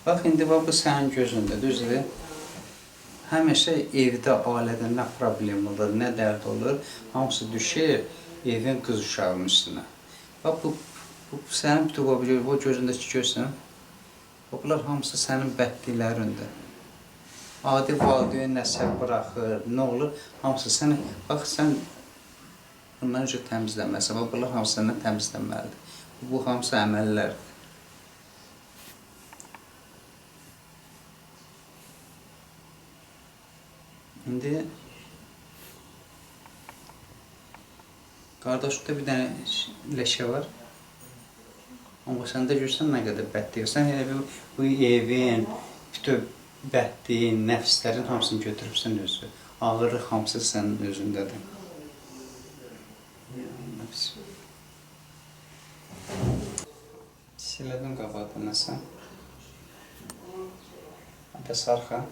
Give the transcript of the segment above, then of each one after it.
Bax, indi bu sənin gözündə, düzdür? Həmişə evdə, ailədə nə problem olur, nə dərd olur, hamısı düşür evin qız uşağının üstünə. Bax, bu sənin bütün bu gözündəki gözün, bunlar hamısı sənin bədliklərində. Adi valideyn nəsə buraxır, nə olur, hamısı səni, bax, sən bundan öncə təmizlənməlisən, bunlar hamısı səndən təmizlənməlidir. Bu hamısı əməllərdir. İndi qardaşlıqda bir dənə leşə var. Amma sən də görsən nə qədər bəddir. Sən elə bu evin, bütün bəddiyin, nəfslərin hamısını götürübsən özü. Ağırlıq hamısı sənin özündədir. Silədim qabaqda nəsə. Bəs arxa.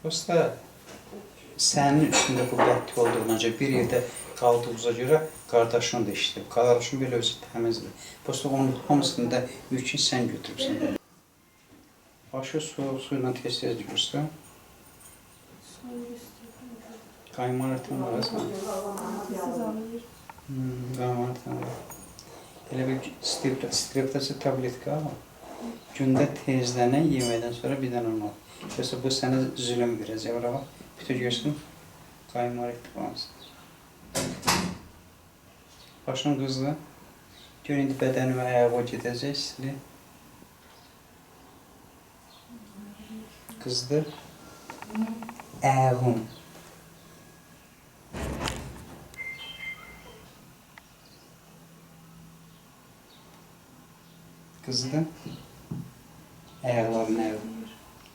Prosta sənin üstündə bu bəddi olduğuna görə bir yerdə qaldığımıza görə qardaşın da işləyib. Qardaşın belə özü təmizdir. Prosta onun hamısını da yükün sən götürübsən. Başı suyla tez-tez görsən. Qaymaratan var sən. Qaymaratan var. Elə bir streptasi tabletka al. Gündə tezlənən yeməkdən sonra bir dənə onu al. Yoxsa bu sənə zülüm verəcək, ora bax. Bütün görsün, qaymar etdiğimiz. Başın qızdı. Gör, indi bədənimə ayağa gedəcək, istili. Qızdı. Ayağım. Qızdı. Ayaqlarını ayağı.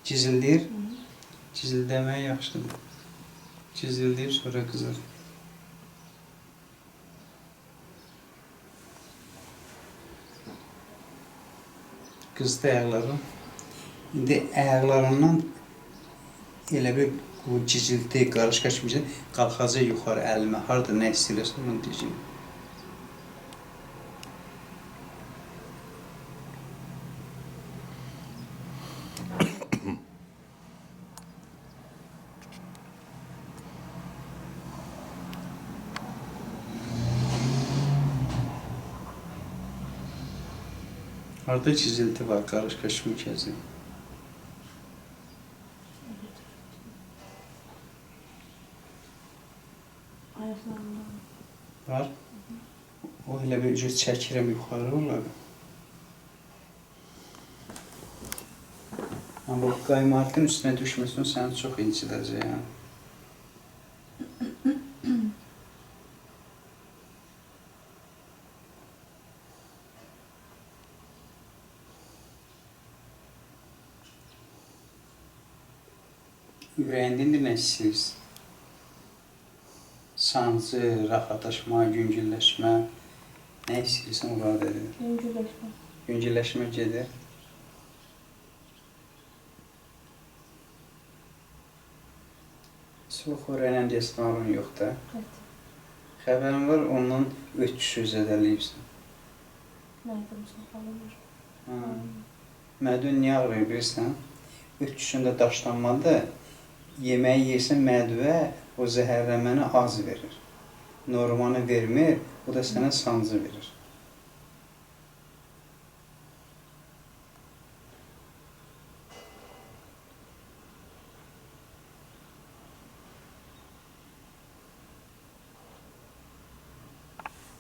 Cizildir. Cizildəmək yaxşıdır. Cizildir, sonra qızır. Qızdı ayaqları. İndi ayaqlarından elə bir bu cizildi, qarışqa kimi qalxacaq yuxarı əlimə. Harada nə istəyirsən, onu deyəcəm. Orada çizilti var, qarışqa kimi kəsin. Ayaqlarında var. O elə bir cür çəkirəm yuxarı onları. Amma bu qaymartın üstünə düşməsin, səni çox incidəcək. Ürəyində indi nə istəyirsən? Sancı, rahatlaşma, yüngülləşmə, nə istəyirsən onlara verir? yüngülləşmə. Yüngülləşmə gedir. Xorəylə desmarun yoxdur. Xəbərin var, ondan 300 zədəliyibsən. Mədəm saxlanır. Mədün niyə ağrıyır bilirsən? 300-də daşlanmadı. Yeməyi yeyirsən, mədvə o zəhərləməni az verir. Normanı vermir, o da sənə sancı verir.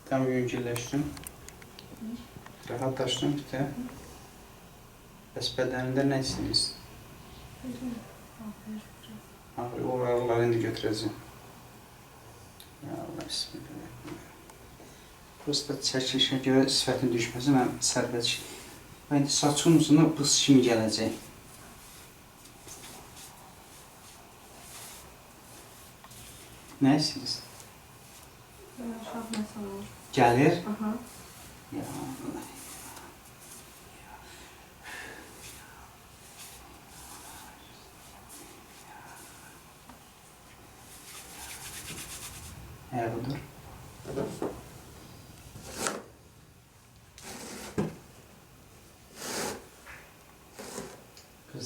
Tam yüngülləşdin. Rahatlaşdın bir də. Bəs bədənində nə istəyirsən? Oraları indi götürəcəm. Ya Allah, bismillah. Prosta çəkilişə görə sifətin düşməsi, mən sərbəç. İndi saçın uzuna buz kimi gələcək. Nə istəyirsən? Şah məsələ olur. Gəlir? Aha. Ya Allah. Ayağa dur.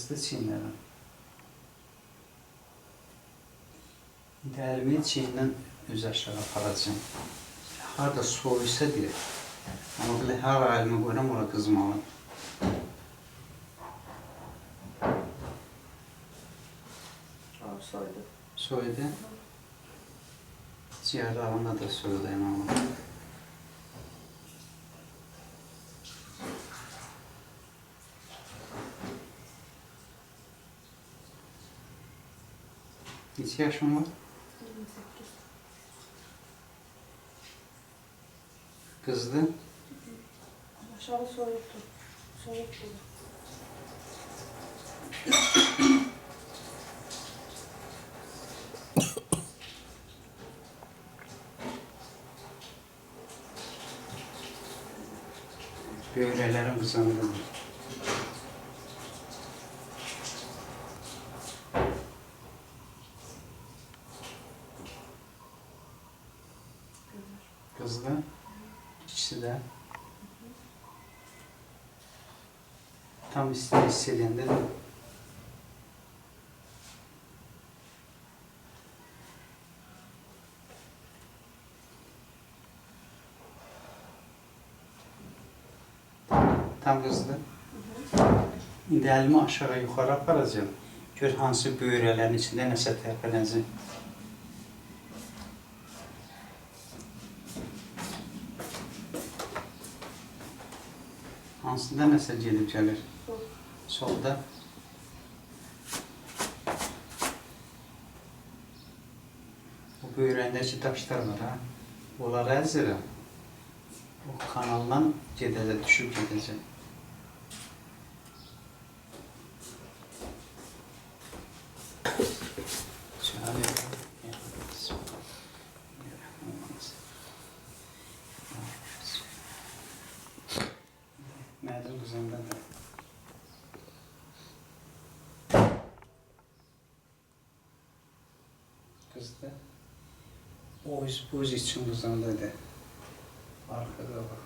Qızdı çiynlərəm. İndi əlimi çiyndən üz aşağı aparacağım. Harada soysa deyir. Amma belə hər əlimi qoyuram, ora qızmalı. Soydu. Soydu. Ciyərlərində da soydu inanın. Neçə yaşın var? 28. Qızdı. Aşağı soyuttu. Soyuttu. Böyrələrim qızandı. Qızdı. İkisi də. Tam hiss edəndə də tam qızdı. İndi əlimi aşağı yuxarı aparacağım. Gör hansı böyrələrin içində nəsə tərpənəcək. Hansında nəsə gedib gəlir? Solda. O böyrəndəki daşlar var ha. Onları əzirəm. O kanaldan gedəcək, düşüb gedəcək. Məzun qızımda da. Qızda. O buz için qızımdadır. Arkada bak.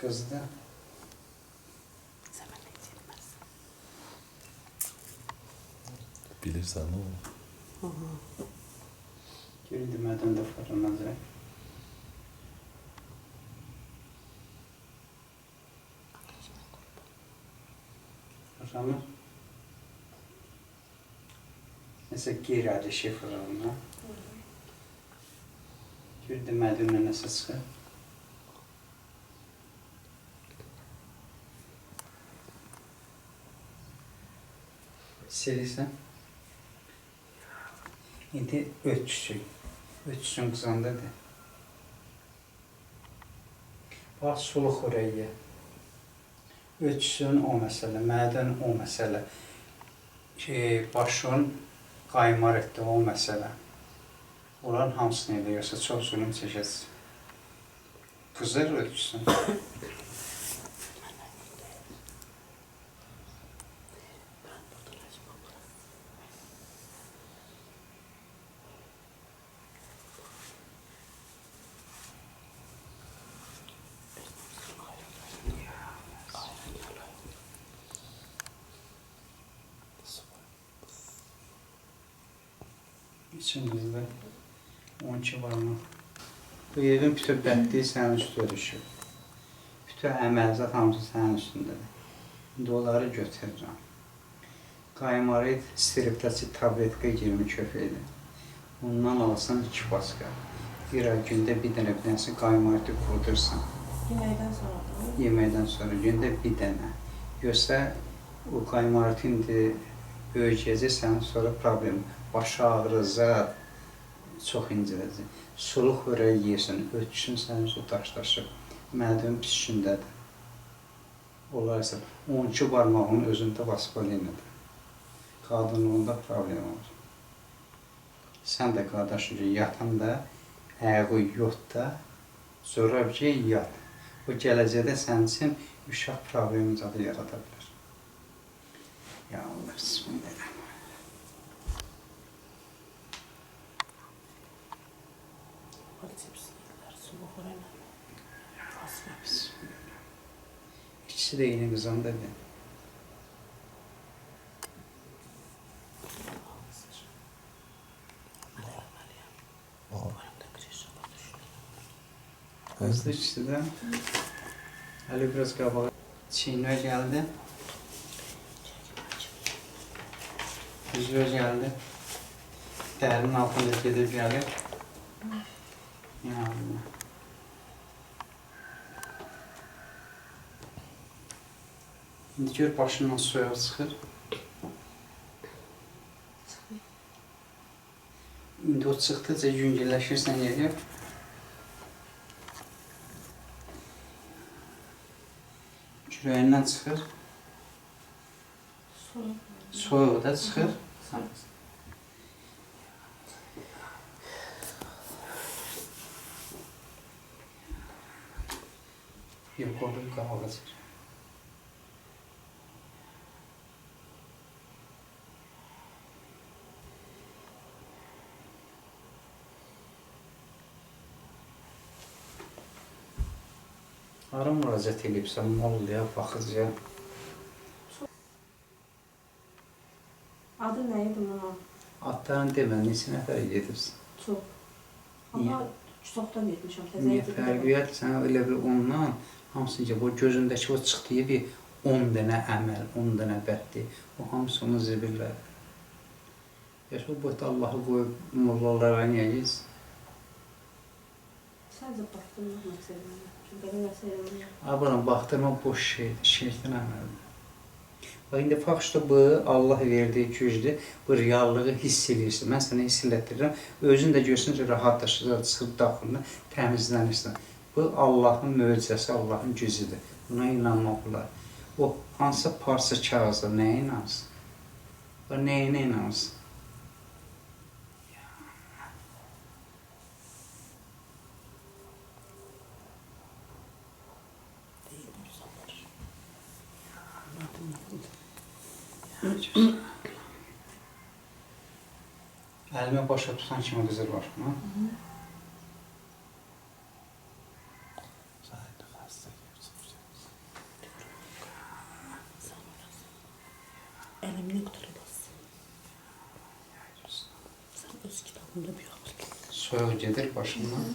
Kızdı. Bilirsən o. Göründümədən də fırlanacaq. Fırlanır. Nəsə qeyri-adi şey fırlanır. Göründümədiyinlə nəsə çıxır. Silirsən. İndi ötüsün. Ötüsün qızandadır. Bax, sulu xörəyə. Ötüsün o məsələ, mədən o məsələ. Başın qaymar etdi o məsələ. Onların hamısını eləyirsə, çox zulüm çəkəsiz. Qızır ötüsün. İçimizdə 12 varmı? Bu yerin bütün bəddiyi sənin üstə düşür. Bütün əməliyyat hamısı sənin üstündədir. İndi onları götürürəm. Qaymarit, streptasit tabletka kimi köpəkdir. Ondan alsan 2 baska. Bir ay gündə bir dənə qaymariti qurdursan. Yeməkdən sonra da? Yeməkdən sonra gündə bir dənə. Yoxsa o qaymaritin böyüyəcəksən, sonra problem. Baş ağrı, zat çox incələcək. Sulu xörək yeyirsən, ötüşün sənin üçün daşlaşıb. Mədənin pişikindədir. Olarsa 12 barmağının özündə vaspolinadır. Qadınlığında problem olur. Sən də qardaş üçün yatanda, ayağı yotda, sonra bir yat. O gələcəkdə sənin üçün uşaq problemi zadı yarada bilər. Ya Allah, bismillah. su buxuruyla. Asma. İkisi de yine kızandadır. Hızlı ikisi de. Ali biraz kabağa. Çiğne geldi. Yüzüyor geldi. Derinin altında gidip geldi. Yani. İndi gör başından soyuq çıxır. İndi o çıxdıqca yüngülləşirsən yerə. Kürəyindən çıxır. Soyuq da çıxır. Yuxarı qalacaq. Hara müraciət edibsən, molluya, baxıcıya. Adı nə idi bunun? Adlarını demə, neçə nəfər gedirsən? Çox. Niyə? Amma çoxdan getmişəm. Niyə fərqi yoxdur? Sən elə bir ondan, hamısınca bu gözündəki o çıxdığı bir 10 dənə əməl, 10 dənə bəddir. O hamısı onu zibillər. Yaş o boyda Allahı qoyub mollalara niyə gitsin? Sadəcə baxdırmaq məsələmə. Çünki belə məsələmə. Ablam, baxdırma boş şeydir, şeytan əməlidir. Bax, indi fakşda bu, Allah verdiyi gücdür, bu reallığı hiss edirsən. Mən sənə hiss elətdirirəm, özün də görsün ki, rahatlaşırsan, çıxıb daxilini təmizlənirsən. Bu, Allahın möcüzəsi, Allahın gücüdür. Buna inanmaq olar. O, hansısa parça kağızda nəyə inansın? O, nəyinə inansın? Əlimə başa tutan kimi qızır var. Əlimini qutarılasın. Sən öz kitabında bir yoxdur. Soyuq gedir başından.